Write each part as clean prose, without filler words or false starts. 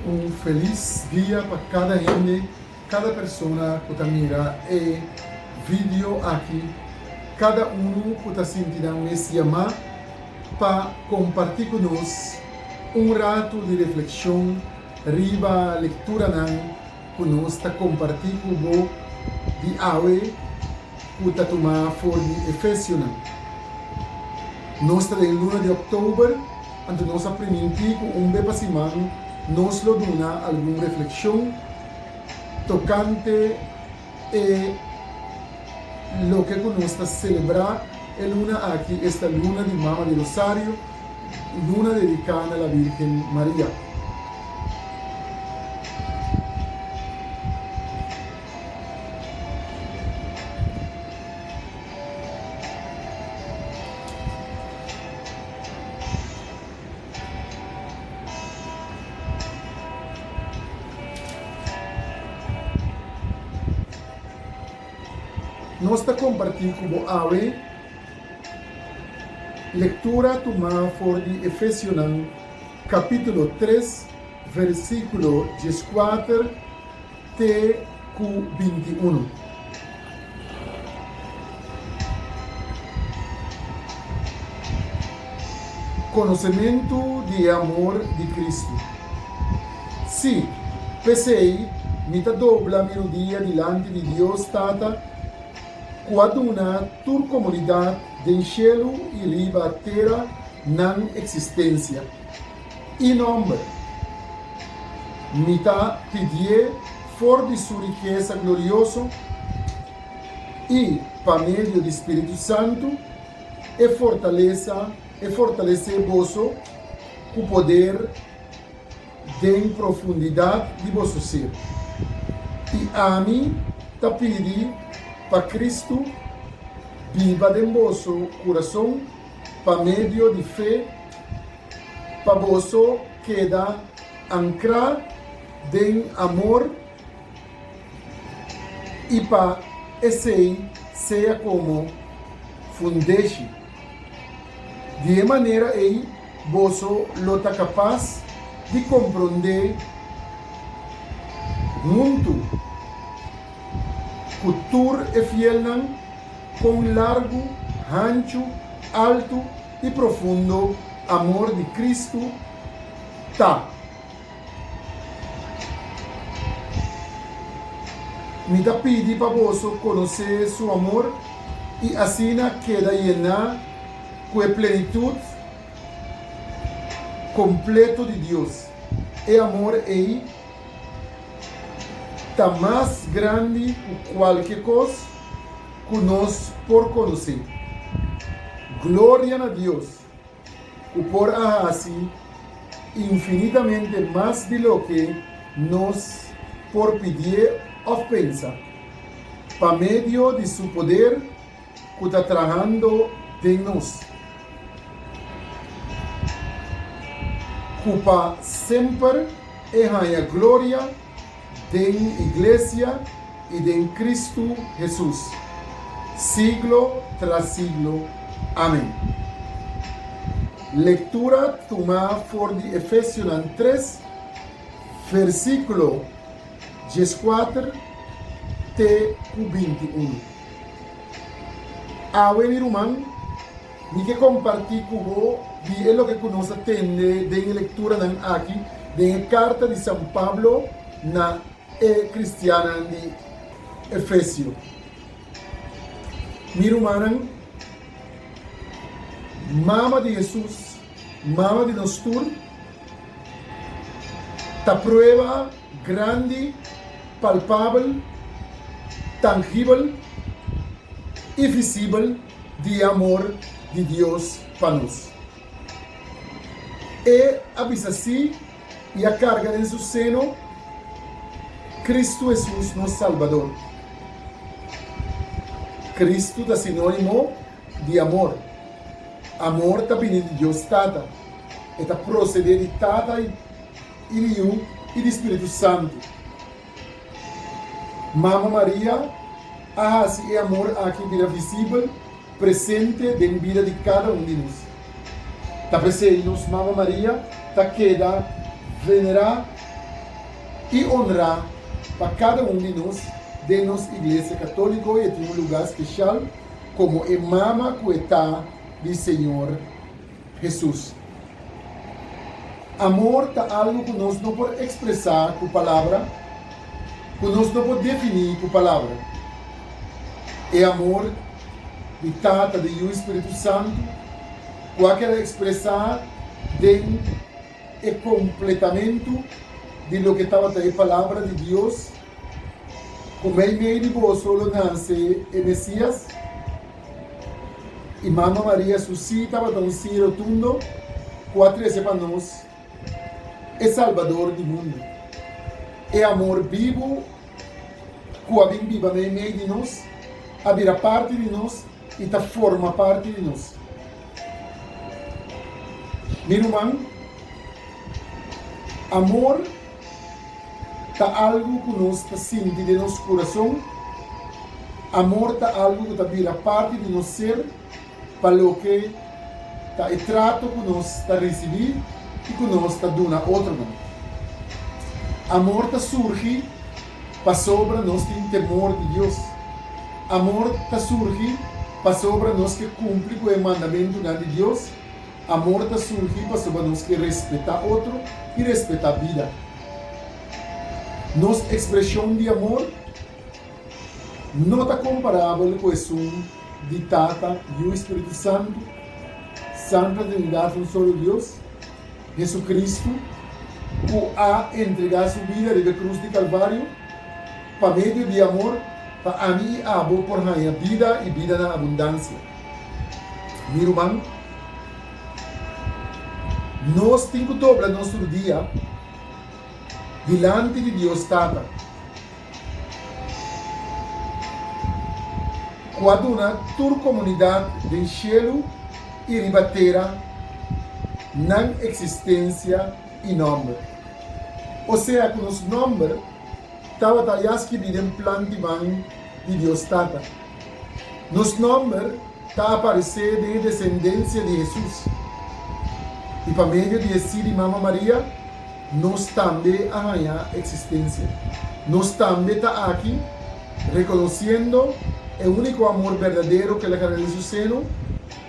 um feliz dia para cada gente, cada pessoa que está mirando e vídeo aqui. Cada um que está sentindo esse amar para compartilhar conosco rato de reflexão, riba a leitura conosco, está compartilhando de awe que está tomando for de Efésios. Nós estamos em luna de outubro, então nós aprendemos bem semana, nós lo dona alguma reflexão tocante e lo que nós estamos celebrar é luna aqui, esta luna de Mama de Rosário, luna dedicada à Virgem Maria. Nós estamos compartilhando com a leitura tomada por de Efésios, capítulo 3, versículo 14 até 21. Conhecimento de amor de Cristo. Sim, pensei, me dobla a melodia diante de Deus Tata, quaduna tur comunidade de cielo e riba terra na existência. E nome, mita pedir for de sua riqueza gloriosa e, para meio do Espírito Santo, e fortalecer vosso o poder de profundidade de vosso ser. E a mim, ta pedir para Cristo viva em vosso coração, para meio de fé, para vosso queda ancrar em amor e para esse seja como fundeixe, de maneira que vosso lota capaz de compreender muito cultura e fiel com largo, ancho, alto e profundo amor de Cristo Me dá pedir para vós conhecer seu amor e assim queda llena com a plenitude completo de Deus. E amor é está mais grande que qualquer coisa que nós por conhecer. Glória a Deus, que por assim infinitamente mais de lo que nós por pedir ou pensar, para meio de seu poder que está trabalhando em nós. Que para sempre é a glória de igreja e de Cristo Jesus, siglo tras siglo. Amém. Leitura tomada por de Efésios 3, versículo 14 até 21. Agora, irmão, me que compartir com você de lo que nós atende de leitura aqui, de carta de São Pablo na cristiana de Efésios. Mi irmã, Mama de Jesus, Mama de Nostur, ta prueba grande, palpável, tangível e visível de amor de Deus para nós. E avisa assim e a carga em seu seno Cristo Jesus, nosso Salvador. Cristo é sinônimo de amor. Amor está vindo de Deus Tata. Está proceder de Tata e de e de Espírito Santo. Mama Maria, assim é amor aqui vira visível, presente em vida de cada um de nós. Está presente nos Mama Maria, está queda venerar e honrar para cada um de nós igreja católica e tem um lugar especial como a mama cueta do Senhor Jesus. Amor é algo que nós não podemos expressar com palavra, que nós não podemos definir com palavra. É amor de Tata, de o Espírito Santo, que quer expressar de o completamento de lo que estava na palavra de Deus, como é meio de vós solo nasce o Messias, e Mamma Maria suscitava um sim rotundo, que para nós é Salvador do mundo. É amor vivo, que vem viva no meio de nós, a vira parte de nós e forma parte de nós. Meu irmão, amor é algo que nós sentimos de nosso coração. Amor é algo que vira parte de nosso ser, para o que é trato que nós recebemos e que nós dando a outro mundo. Amor surge para sobre nós tem temor de Deus. Amor surge para sobre nós que cumpre com o mandamento de Deus. Amor surge para sobre nós que respeitar outro e respeitar a vida. Nossa expressão de amor não está comparável com o de Tata e o Espírito Santo, Santa Trindade, um solo Deus, Jesus Cristo, que ha entregado sua vida na cruz de Calvário, para meio de amor, para a mim e a vós por ganhar vida e vida na abundância. Meu irmão, nós temos que dobrar nosso dia diante de Deus Tata. Quando na tua comunidade de cielo e ribateira não existência e nome. Ou seja, que nosso nome estava talhados que vivem plantimão de Deus Tata. Nosso nome está a aparecer de descendência de Jesus. E para meio de si de Mamma Maria, nós também ganhar existência. Nós também está aqui reconhecendo o único amor verdadeiro que ela quer em seu seno,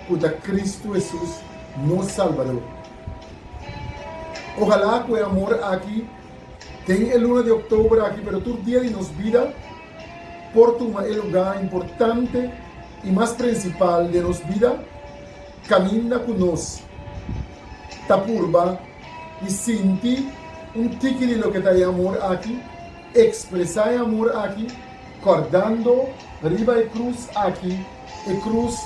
que é Cristo Jesus, nosso Salvador. Ojalá que o amor aqui tem o 1 de outubro aqui, pero todo dia de nossa vida, por tomar o lugar importante e mais principal de nossa vida, caminha conosco, tapurba e sentir tique de lo que está em amor aqui, expressar amor aqui, acordando riba a cruz aqui, a cruz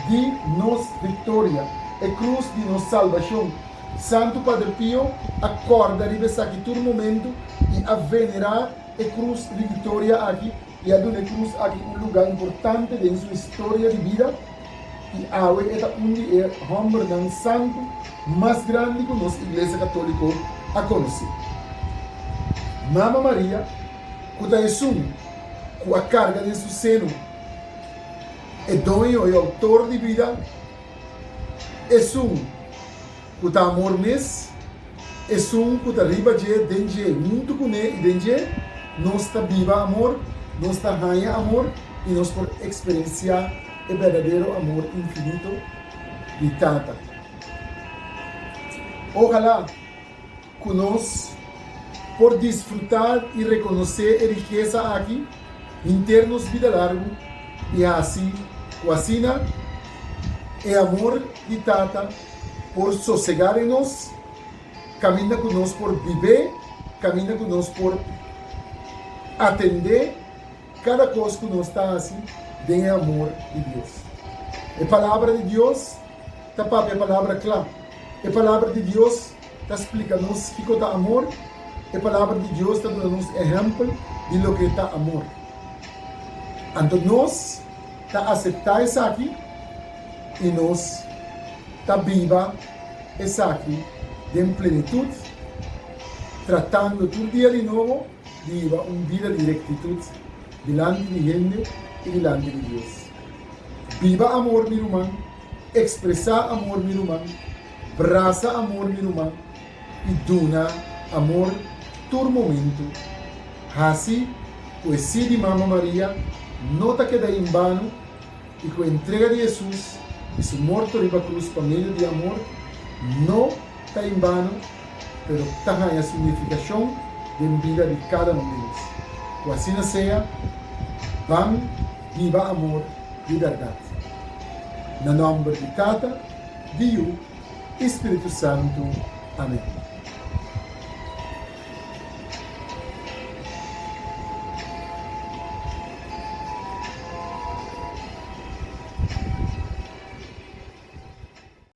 de nossa vitória, a cruz de nossa salvação. Santo Padre Pio acorda riba aqui todo momento e a venerar a cruz de vitória aqui e a dar a cruz aqui lugar importante em sua história de vida. E agora é onde é o homem santo mais grande que a nossa igreja católica a conhecer. Mamma Maria, que está com a carga de seu seno, é dono e autor de vida, é que está amor mes, é que está riba de dentro, muito com ele, dentro, nós está viva amor, nós está ganha amor e nós por experienciar o verdadeiro amor infinito de Tata. Ojalá que nós, por desfrutar e reconhecer a riqueza aqui, em termos vida largo, e assim, o assina, é amor de Tata, por sossegar em nós, caminha conosco por viver, caminha conosco por atender cada coisa que nós está assim, tem amor de Deus. A palavra de Deus está a palavra clara. A palavra de Deus está explicando-nos o que é amor. A palavra de Deus está dando-nos exemplo de lo que é amor. Então nós está aceitar isso aqui e nós está viva isso aqui de plenitude, tratando todo dia de novo de viver uma vida de rectitude diante de gente e diante de Deus. Viva amor, meu irmão, expressar amor, meu irmão, braça amor, meu irmão, e dona amor todo momento. Assim, o sim de Mamma Maria nota que dá em vano e com a entrega de Jesus e sua morte riba cruz para meio de amor, não está em vano, mas está a significação da vida de cada um de nós. O assim seja, vamos viva amor de verdade. Na nome de Tata, de Espírito Santo. Amém.